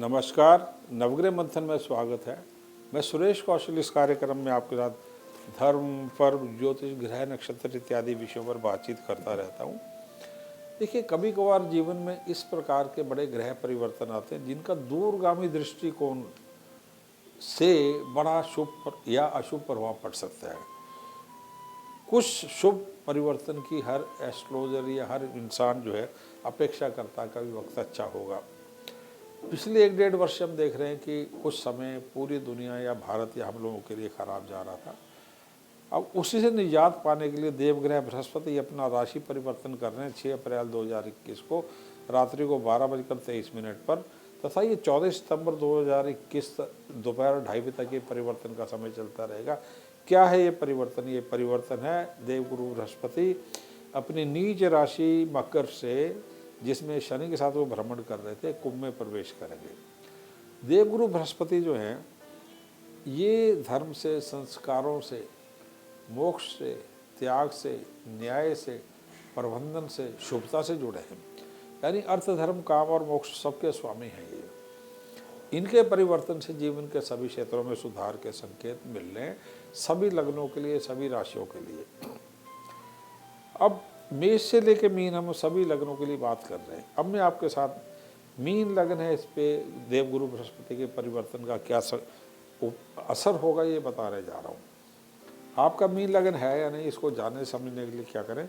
नमस्कार, नवग्रह मंथन में स्वागत है। मैं सुरेश कौशल इस कार्यक्रम में आपके साथ धर्म, पर्व, ज्योतिष, ग्रह, नक्षत्र इत्यादि विषयों पर बातचीत करता रहता हूँ। देखिए, कभी कभार जीवन में इस प्रकार के बड़े ग्रह परिवर्तन आते हैं जिनका दूरगामी दृष्टिकोण से बड़ा शुभ या अशुभ प्रभाव पड़ सकता है। कुछ शुभ परिवर्तन की हर एस्ट्रोलॉजर या हर इंसान जो है अपेक्षा करता कभी वक्त अच्छा होगा। पिछले 1-1.5 वर्ष हम देख रहे हैं कि कुछ समय पूरी दुनिया या भारत या हम लोगों के लिए खराब जा रहा था। अब उसी से निजात पाने के लिए देवग्रह बृहस्पति अपना राशि परिवर्तन कर रहे हैं 6 अप्रैल 2021 को रात्रि को 12:23 पर, तथा ये 14 सितंबर 2021 दोपहर 2:30 बजे तक ये परिवर्तन का समय चलता रहेगा। क्या है ये परिवर्तन? ये परिवर्तन है देवगुरु बृहस्पति अपनी नीच राशि मकर से, जिसमें शनि के साथ वो भ्रमण कर रहे थे, कुंभ में प्रवेश करेंगे। देवगुरु बृहस्पति जो हैं ये धर्म से, संस्कारों से, मोक्ष से, त्याग से, न्याय से, प्रबंधन से, शुभता से जुड़े हैं। यानी अर्थ, धर्म, काम और मोक्ष सबके स्वामी हैं ये। इनके परिवर्तन से जीवन के सभी क्षेत्रों में सुधार के संकेत मिल रहे हैं, सभी लग्नों के लिए, सभी राशियों के लिए। अब मेष से लेकर मीन हम सभी लग्नों के लिए बात कर रहे हैं। अब मैं आपके साथ मीन लग्न है, इस पे देवगुरु बृहस्पति के परिवर्तन का क्या असर होगा ये बताने जा रहा हूँ। आपका मीन लग्न है या नहीं, इसको जानने समझने के लिए क्या करें,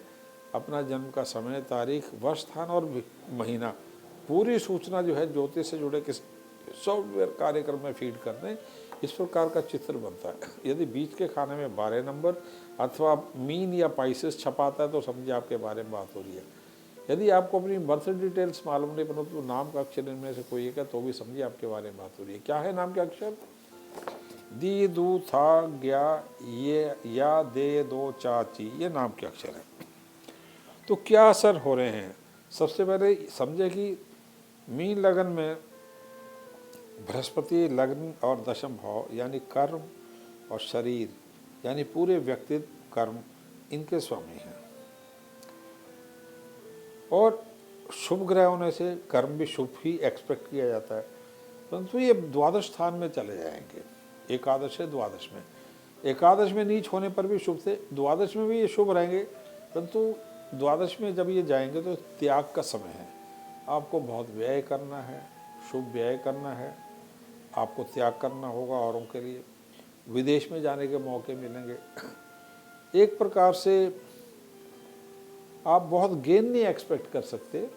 अपना जन्म का समय, तारीख, वर्ष, स्थान और महीना, पूरी सूचना जो है ज्योतिष से जुड़े किस सॉफ्टवेयर कार्यक्रम में फीड कर दें। इस प्रकार का चित्र बनता है। यदि बीच के खाने में 12 नंबर अथवा मीन या पाइसेस छपाता है तो समझिए आपके बारे में बात हो रही है। यदि आपको अपनी बर्थ डिटेल्स मालूम नहीं, परंतु नाम का अक्षर इनमें से कोई एक है तो भी समझिए आपके बारे में बात हो रही है। क्या है नाम के अक्षर? दी, दू, था, ग्या, ये, या, दे, दो, चा, ची, ये नाम के अक्षर हैं। तो क्या असर हो रहे हैं? सबसे पहले समझे कि मीन लगन में बृहस्पति लग्न और दशम भाव यानी कर्म और शरीर यानी पूरे व्यक्तित्व, कर्म, इनके स्वामी हैं। और शुभ ग्रह होने से कर्म भी शुभ ही एक्सपेक्ट किया जाता है, परंतु ये द्वादश स्थान में चले जाएंगे। एकादश है द्वादश में, एकादश में नीच होने पर भी शुभ थे, द्वादश में भी ये शुभ रहेंगे, परंतु द्वादश में जब ये जाएंगे तो त्याग का समय है। आपको बहुत व्यय करना है, शुभ व्यय करना है, आपको त्याग करना होगा औरों के लिए। विदेश में जाने के मौके मिलेंगे। एक प्रकार से आप बहुत गेन नहीं एक्सपेक्ट कर सकते,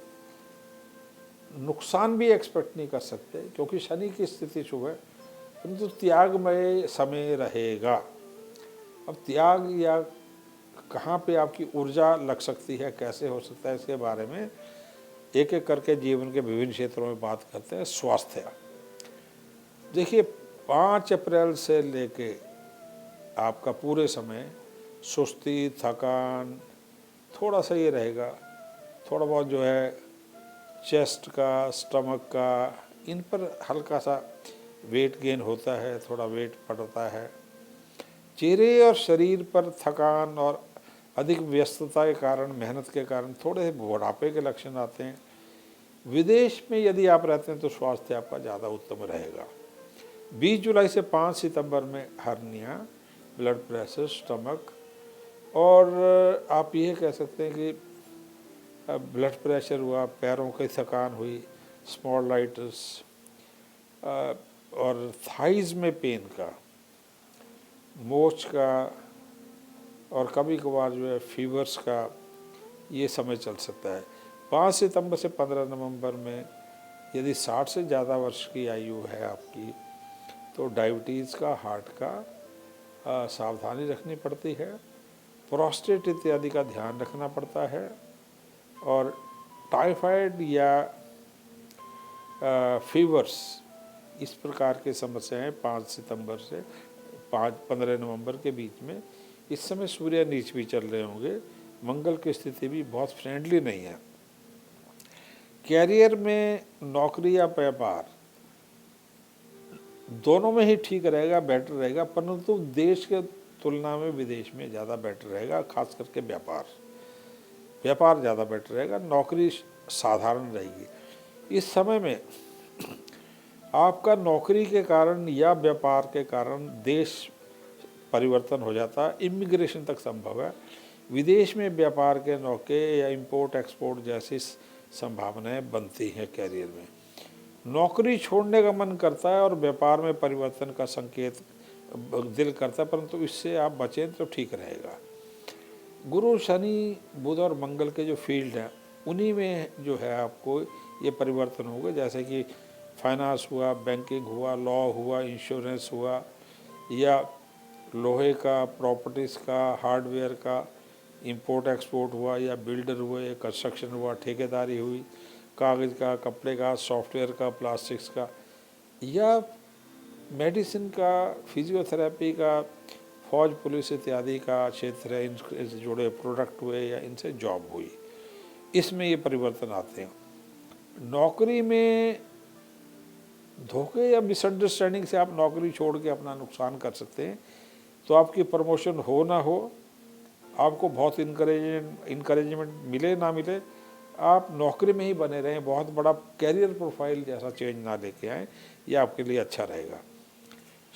नुकसान भी एक्सपेक्ट नहीं कर सकते, क्योंकि शनि की स्थिति शुभ है, परंतु त्यागमय समय रहेगा। अब त्याग या कहाँ पे आपकी ऊर्जा लग सकती है, कैसे हो सकता है, इसके बारे में एक एक करके जीवन के विभिन्न क्षेत्रों में बात करते हैं। स्वास्थ्य, देखिए 5 अप्रैल से लेके आपका पूरे समय सुस्ती, थकान, थोड़ा सा ये रहेगा, थोड़ा बहुत जो है चेस्ट का, स्टमक का, इन पर हल्का सा वेट गेन होता है, थोड़ा वेट बढ़ता है। चेहरे और शरीर पर थकान और अधिक व्यस्तता के कारण, मेहनत के कारण थोड़े बुढ़ापे के लक्षण आते हैं। विदेश में यदि आप रहते हैं तो स्वास्थ्य आपका ज़्यादा उत्तम रहेगा। 20 जुलाई से 5 सितंबर में हर्निया, ब्लड प्रेशर, स्टमक, और आप ये कह सकते हैं कि ब्लड प्रेशर हुआ, पैरों की थकान हुई, स्पॉन्डिलाइटिस, और थाइज में पेन का, मोच का, और कभी कभार जो है फीवर्स का ये समय चल सकता है। 5 सितंबर से 15 नवंबर में यदि 60 से ज़्यादा वर्ष की आयु है आपकी तो डायबिटीज़ का, हार्ट का सावधानी रखनी पड़ती है, प्रोस्टेट इत्यादि का ध्यान रखना पड़ता है, और टाइफाइड या फीवर्स, इस प्रकार की समस्याएं 5 सितंबर से 15 नवंबर के बीच में। इस समय सूर्य नीच भी चल रहे होंगे, मंगल की स्थिति भी बहुत फ्रेंडली नहीं है। कैरियर में, नौकरी या व्यापार, दोनों में ही ठीक रहेगा, बेटर रहेगा, परंतु देश के तुलना में विदेश में ज़्यादा बेटर रहेगा। खास करके व्यापार ज़्यादा बेटर रहेगा, नौकरी साधारण रहेगी। इस समय में आपका नौकरी के कारण या व्यापार के कारण देश परिवर्तन हो जाता है, इमिग्रेशन तक संभव है। विदेश में व्यापार के मौके या इंपोर्ट एक्सपोर्ट जैसी संभावनाएं बनती हैं कैरियर में। नौकरी छोड़ने का मन करता है और व्यापार में परिवर्तन का संकेत दिल करता है, परंतु इससे आप बचें तो ठीक रहेगा। गुरु, शनि, बुध और मंगल के जो फील्ड हैं उन्हीं में जो है आपको ये परिवर्तन होगा, जैसे कि फाइनेंस हुआ, बैंकिंग हुआ, लॉ हुआ, इंश्योरेंस हुआ, या लोहे का, प्रॉपर्टीज़ का, हार्डवेयर का, इंपोर्ट एक्सपोर्ट हुआ, या बिल्डर हुए, कंस्ट्रक्शन हुआ, ठेकेदारी हुई, कागज़ का, कपड़े का, सॉफ्टवेयर का, प्लास्टिक्स का, या मेडिसिन का, फिजियोथेरेपी का, फौज पुलिस इत्यादि का क्षेत्र है, इनसे जुड़े प्रोडक्ट हुए या इनसे जॉब हुई, इसमें ये परिवर्तन आते हैं। नौकरी में धोखे या मिसअंडरस्टैंडिंग से आप नौकरी छोड़ के अपना नुकसान कर सकते हैं। तो आपकी प्रमोशन हो ना हो, आपको बहुत इनकरेजमेंट मिले ना मिले, आप नौकरी में ही बने रहें, बहुत बड़ा कैरियर प्रोफाइल जैसा चेंज ना लेके आएँ, ये आपके लिए अच्छा रहेगा।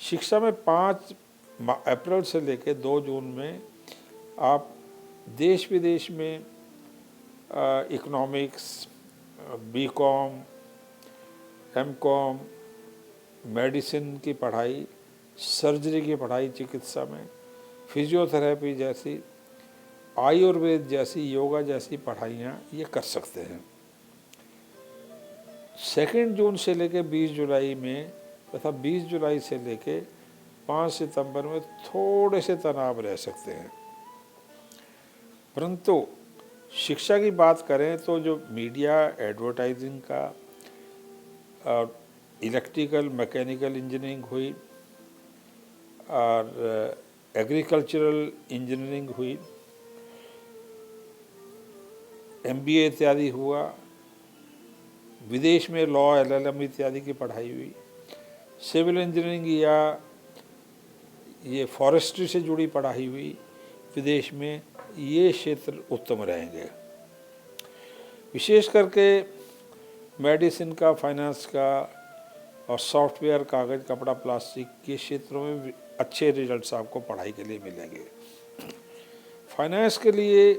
शिक्षा में 5 अप्रैल से लेकर 2 जून में आप देश विदेश में इकोनॉमिक्स, बीकॉम, एमकॉम, मेडिसिन की पढ़ाई, सर्जरी की पढ़ाई, चिकित्सा में फिजियोथेरेपी जैसी, आयुर्वेद जैसी, योगा जैसी पढ़ाइयाँ ये कर सकते हैं। 2 जून से लेकर 20 जुलाई में तथा 20 जुलाई से लेकर 5 सितंबर में थोड़े से तनाव रह सकते हैं। परंतु शिक्षा की बात करें तो जो मीडिया, एडवर्टाइजिंग का और इलेक्ट्रिकल, मैकेनिकल इंजीनियरिंग हुई और एग्रीकल्चरल इंजीनियरिंग हुई, MBA इत्यादि हुआ, विदेश में लॉ, LLM इत्यादि की पढ़ाई हुई, सिविल इंजीनियरिंग या ये फॉरेस्ट्री से जुड़ी पढ़ाई हुई विदेश में, ये क्षेत्र उत्तम रहेंगे। विशेष करके मेडिसिन का, फाइनेंस का और सॉफ्टवेयर, कागज़, कपड़ा, प्लास्टिक के क्षेत्रों में अच्छे रिजल्ट्स आपको पढ़ाई के लिए मिलेंगे। फाइनेंस के लिए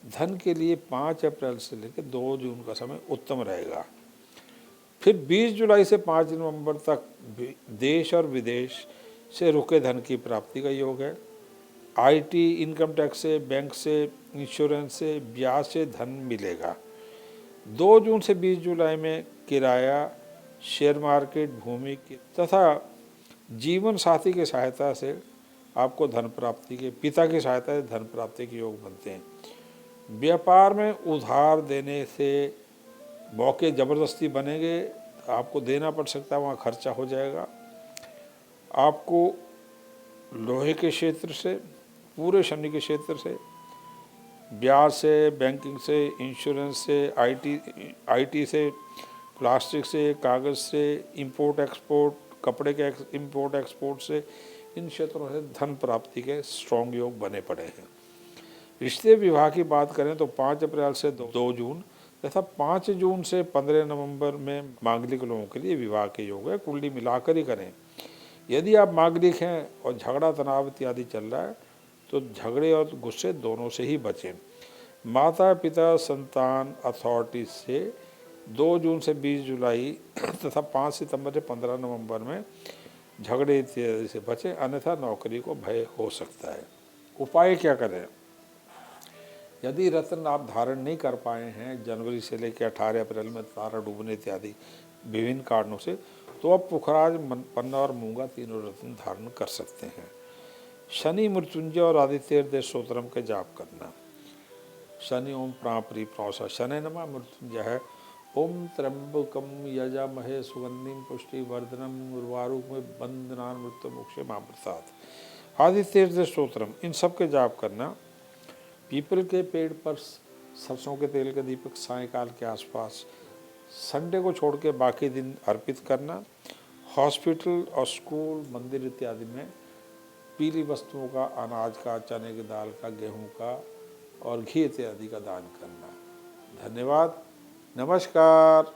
धन के लिए 5 अप्रैल से लेकर 2 जून का समय उत्तम रहेगा। फिर 20 जुलाई से 5 नवंबर तक देश और विदेश से रुके धन की प्राप्ति का योग है। IT, इनकम टैक्स से, बैंक से, इंश्योरेंस से, ब्याज से धन मिलेगा। 2 जून से 20 जुलाई में किराया, शेयर मार्केट, भूमि तथा जीवन साथी की सहायता से आपको धन प्राप्ति के, पिता की सहायता से धन प्राप्ति के योग बनते हैं। व्यापार में उधार देने से मौके ज़बरदस्ती बनेंगे, आपको देना पड़ सकता है, वहाँ खर्चा हो जाएगा। आपको लोहे के क्षेत्र से, पूरे शनि के क्षेत्र से, ब्याज से, बैंकिंग से, इंश्योरेंस से, IT से, प्लास्टिक से, कागज़ से, इंपोर्ट एक्सपोर्ट, कपड़े के इंपोर्ट एक्सपोर्ट से, इन क्षेत्रों से धन प्राप्ति के स्ट्रॉन्ग योग बने पड़े हैं। रिश्ते विवाह की बात करें तो 5 अप्रैल से 2 जून तथा 5 जून से 15 नवंबर में मांगलिक लोगों के लिए विवाह के योग है। कुंडली मिलाकर ही करें। यदि आप मांगलिक हैं और झगड़ा, तनाव इत्यादि चल रहा है तो झगड़े और गुस्से दोनों से ही बचें। माता पिता, संतान, अथॉरिटी से 2 जून से 20 जुलाई तथा 5 सितंबर से 15 नवंबर में झगड़े इत्यादि से बचें, अन्यथा नौकरी को भय हो सकता है। उपाय क्या करें? यदि रत्न आप धारण नहीं कर पाए हैं जनवरी से लेकर 18 अप्रैल में तारा डूबने इत्यादि विभिन्न कारणों से, तो आप पुखराज, पन्ना और मूंगा तीनों रत्न धारण कर सकते हैं। शनि मृत्युंजय और आदित्य हृदय स्तोत्रम के जाप करना। शनि ओम प्रापरी प्रौसा शनि नमः मृत्युंजय है। ओम त्र्यंबकम यजामहे सुगंधिम पुष्टिवर्धनम उर्वारुकम बंदनान मृत्यु मोक्षे मामृतात्। आदित्य हृदय स्तोत्रम, इन सब के जाप करना। पीपल के पेड़ पर सरसों के तेल के दीपक सायंकाल के आसपास संडे को छोड़ के बाकी दिन अर्पित करना। हॉस्पिटल और स्कूल, मंदिर इत्यादि में पीली वस्तुओं का, अनाज का, चने की दाल का, गेहूं का और घी इत्यादि का दान करना। धन्यवाद। नमस्कार।